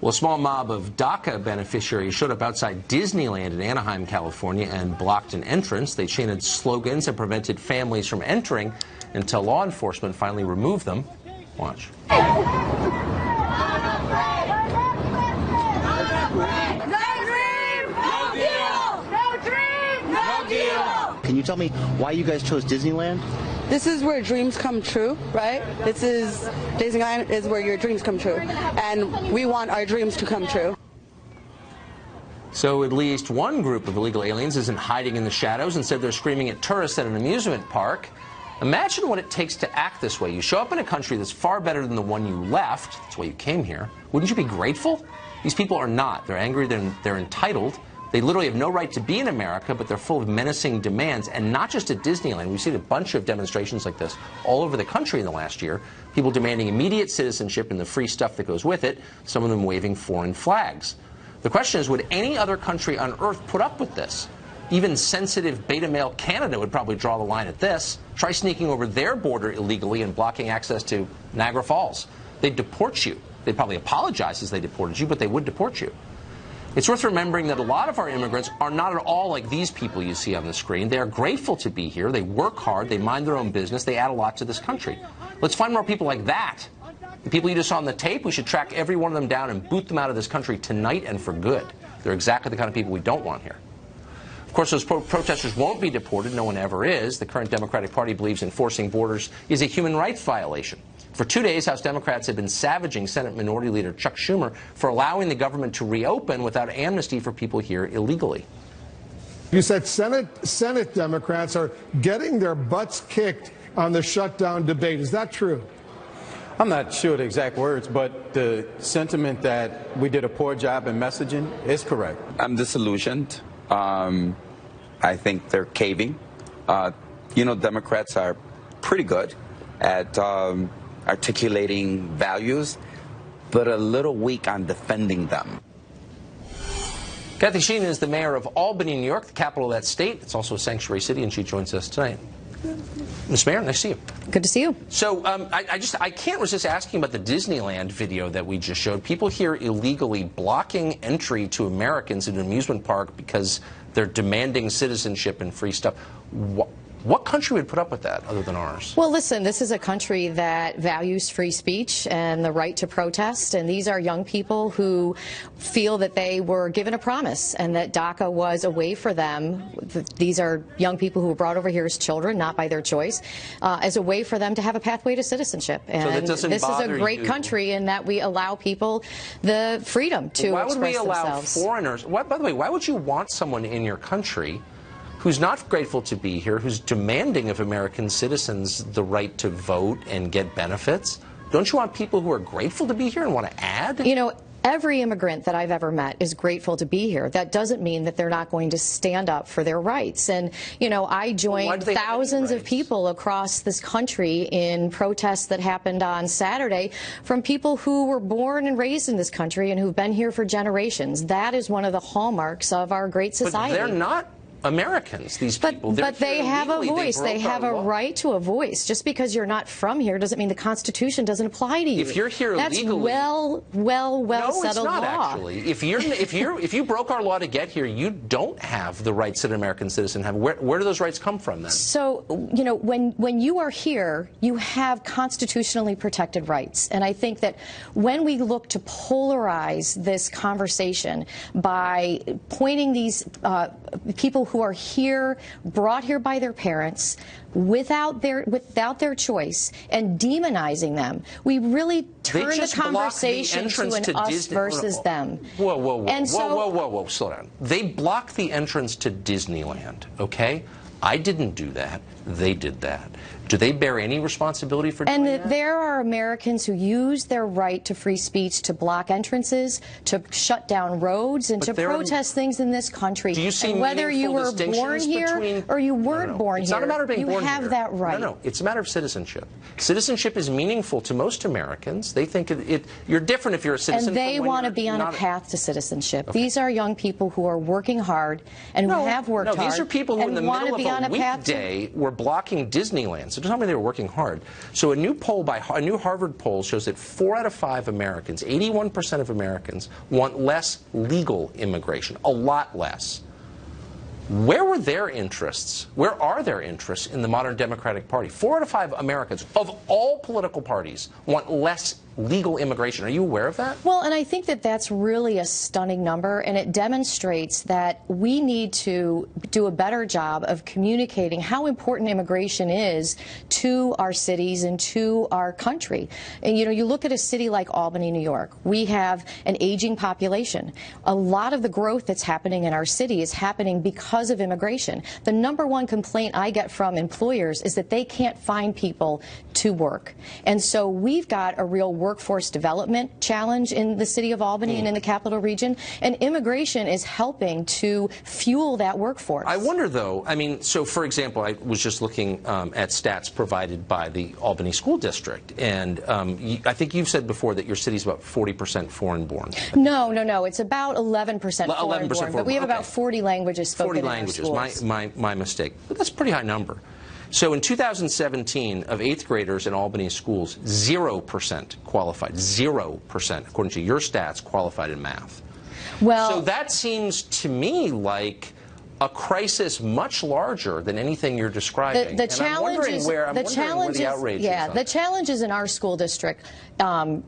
Well, a small mob of DACA beneficiaries showed up outside Disneyland in Anaheim, California, and blocked an entrance. They chanted slogans and prevented families from entering until law enforcement finally removed them. Watch. Can you tell me why you guys chose Disneyland? This is where dreams come true, right? Disneyland is where your dreams come true, and we want our dreams to come true. So at least one group of illegal aliens isn't hiding in the shadows. Instead, they're screaming at tourists at an amusement park. Imagine what it takes to act this way. You show up in a country that's far better than the one you left. That's why you came here. Wouldn't you be grateful? These people are not. They're angry. They're entitled. They literally have no right to be in America, but they're full of menacing demands, and not just at Disneyland. We've seen a bunch of demonstrations like this all over the country in the last year. People demanding immediate citizenship and the free stuff that goes with it, some of them waving foreign flags. The question is, would any other country on earth put up with this? Even sensitive beta male Canada would probably draw the line at this. Try sneaking over their border illegally and blocking access to Niagara Falls. They'd deport you. They'd probably apologize as they deported you, but they would deport you. It's worth remembering that a lot of our immigrants are not at all like these people you see on the screen. They are grateful to be here. They work hard. They mind their own business. They add a lot to this country. Let's find more people like that. The people you just saw on the tape, we should track every one of them down and boot them out of this country tonight and for good. They're exactly the kind of people we don't want here. Of course, those protesters won't be deported. No one ever is. The current Democratic Party believes enforcing borders is a human rights violation. For 2 days, House Democrats have been savaging Senate Minority Leader Chuck Schumer for allowing the government to reopen without amnesty for people here illegally. You said Senate Democrats are getting their butts kicked on the shutdown debate. Is that true? I'm not sure the exact words, but the sentiment that we did a poor job in messaging is correct. I'm disillusioned. I think they're caving. Democrats are pretty good at articulating values, but a little weak on defending them. Kathy Sheehan is the mayor of Albany, New York, the capital of that state. It's also a sanctuary city, and she joins us tonight. Ms. Mayor, nice to see you. Good to see you. So I can't resist asking about the Disneyland video that we just showed. People here illegally blocking entry to Americans in an amusement park because they're demanding citizenship and free stuff. What country would put up with that other than ours? Well, listen, this is a country that values free speech and the right to protest, and these are young people who feel that they were given a promise and that DACA was a way for them. These are young people who were brought over here as children, not by their choice, as a way for them to have a pathway to citizenship. And this is a great country in that we allow people the freedom to express themselves. Why would we allow foreigners? By the way, why would you want someone in your country who's not grateful to be here, who's demanding of American citizens the right to vote and get benefits? Don't you want people who are grateful to be here and want to add? You know, every immigrant that I've ever met is grateful to be here. That doesn't mean that they're not going to stand up for their rights. And, I joined thousands of people across this country in protests that happened on Saturday from people who were born and raised in this country and who've been here for generations. That is one of the hallmarks of our great society. But they're not Americans, these people. But they have a voice. They have a right to a voice. Just because you're not from here doesn't mean the Constitution doesn't apply to you. If you're here illegally, that's well settled it's not, law. Actually, if you broke our law to get here, you don't have the rights that an American citizen have. Where do those rights come from then? So when you are here, you have constitutionally protected rights, and I think that when we look to polarize this conversation by pointing these people who are here, brought here by their parents, without their choice, and demonizing them, we really turn the conversation to an us versus them. Whoa, slow down. They blocked the entrance to Disneyland, okay? I didn't do that. They did that. Do they bear any responsibility for doing that? And there are Americans who use their right to free speech to block entrances, to shut down roads, and to protest things in this country. Do you see and whether you were born here or you weren't born here, it's not a matter of being born here. You have that right. No, it's a matter of citizenship. Citizenship is meaningful to most Americans. They think you're different if you're a citizen. And they want to be on a path to citizenship. Okay. These are young people who are working hard and who have worked hard. These are people who in the middle of a weekday were blocking Disneyland. So tell me they were working hard. So a new Harvard poll shows that 4 out of 5 Americans, 81% of Americans, want less legal immigration, a lot less. Where were their interests? Where are their interests in the modern Democratic Party? 4 out of 5 Americans of all political parties want less legal immigration. Are you aware of that? Well, and I think that that's really a stunning number, and it demonstrates that we need to do a better job of communicating how important immigration is to our cities and to our country. And, you know, you look at a city like Albany, New York. We have an aging population. A lot of the growth that's happening in our city is happening because of immigration. The #1 complaint I get from employers is that they can't find people to work. And so we've got a real workforce development challenge in the city of Albany and in the capital region, and immigration is helping to fuel that workforce. I wonder, though, I mean, so for example, I was just looking at stats provided by the Albany School District, and I think you've said before that your city's about 40% foreign-born. No, it's about 11% foreign-born, but we have about 40 languages spoken in our schools. 40 languages, my mistake. But that's a pretty high number. So in 2017, of 8th graders in Albany schools, 0% qualified. 0%, according to your stats, qualified in math. Well, so that seems to me like a crisis much larger than anything you're describing. The challenges, where the outrage is. The challenges in our school district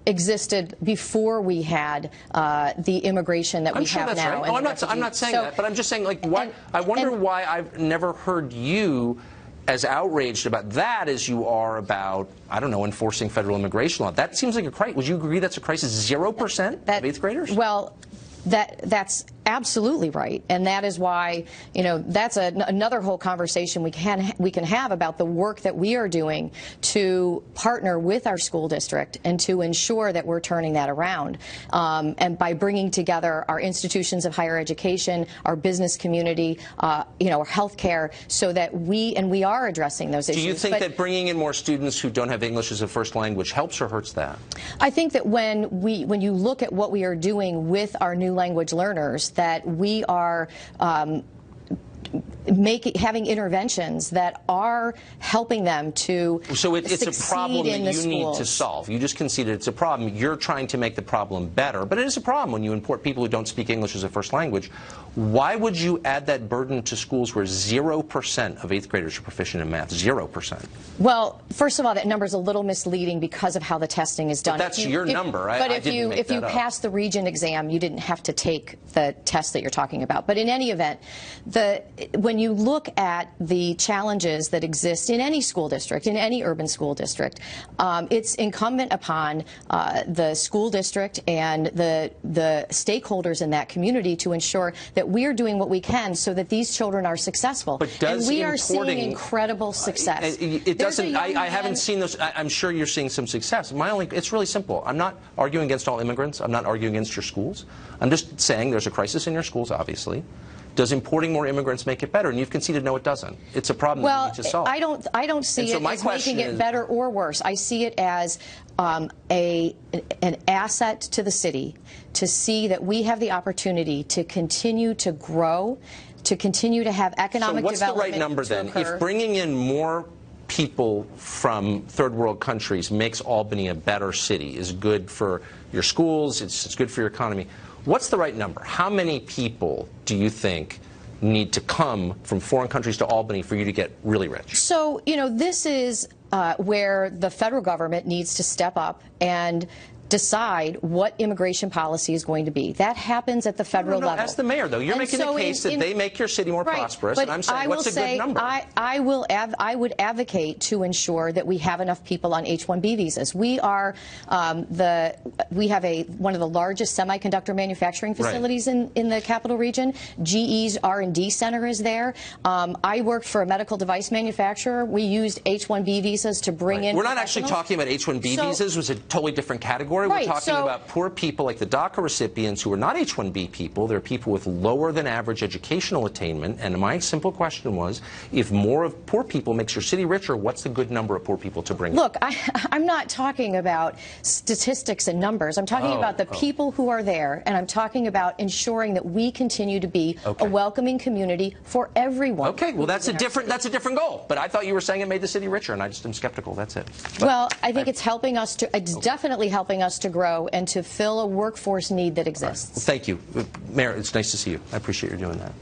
existed before we had the immigration that we have now. Right. Oh, I'm not saying that, but I'm just saying, like, what? I wonder why I've never heard you as outraged about that as you are about, I don't know, enforcing federal immigration law. That seems like a crisis. Would you agree that's a crisis? 0% of 8th graders? Well, that's absolutely right, and that is why, you know, that's another whole conversation we can have about the work that we are doing to partner with our school district and to ensure that we're turning that around, and by bringing together our institutions of higher education, our business community, you know, our healthcare, so that we are addressing those issues. Do you think that bringing in more students who don't have English as a first language helps or hurts that? I think that when you look at what we are doing with our new language learners, that we are having interventions that are helping them to So it's a problem that you need schools. To solve. You just conceded it's a problem. You're trying to make the problem better, but it is a problem when you import people who don't speak English as a first language. Why would you add that burden to schools where 0% of 8th graders are proficient in math? 0%. Well, first of all, that number is a little misleading because of how the testing is done. But that's your number. But if you pass the Regent exam, you didn't have to take the test that you're talking about. But in any event, when you look at the challenges that exist in any school district, in any urban school district, it's incumbent upon the school district and the stakeholders in that community to ensure that we are doing what we can so that these children are successful. And we are seeing incredible success. It doesn't. I haven't seen those. I'm sure you're seeing some success. It's really simple. I'm not arguing against all immigrants. I'm not arguing against your schools. I'm just saying there's a crisis in your schools, obviously. Does importing more immigrants make it better? And you've conceded no, it doesn't. It's a problem that you need to solve. I don't see it as making it better or worse. I see it as an asset to the city to see that we have the opportunity to continue to grow, to continue to have economic development. So what's the right number then? If bringing in more people from third world countries makes Albany a better city, is good for your schools, it's good for your economy, what's the right number? How many people do you think need to come from foreign countries to Albany for you to get really rich? So, you know, this is where the federal government needs to step up and decide what immigration policy is going to be. That happens at the federal level. Ask the mayor, though. You're making the case that they make your city more prosperous, and I'm saying, what's a good number? I would advocate to ensure that we have enough people on H-1B visas. We are we have one of the largest semiconductor manufacturing facilities in the capital region. GE's R&D center is there. I worked for a medical device manufacturer. We used H-1B visas to bring in. We're not actually talking about H-1B visas. It was a totally different category. category. Right, We're talking about poor people like the DACA recipients who are not H-1B people. They're people with lower than average educational attainment. And my simple question was, if more of poor people makes your city richer, what's the good number of poor people to bring? Look, I'm not talking about statistics and numbers. I'm talking about the people who are there, and I'm talking about ensuring that we continue to be a welcoming community for everyone. Okay, well that's a different goal. But I thought you were saying it made the city richer, and I just am skeptical. That's it. But well, I think it's helping us to. It's definitely helping us to grow and to fill a workforce need that exists. Well, thank you, Mayor. It's nice to see you. I appreciate you doing that.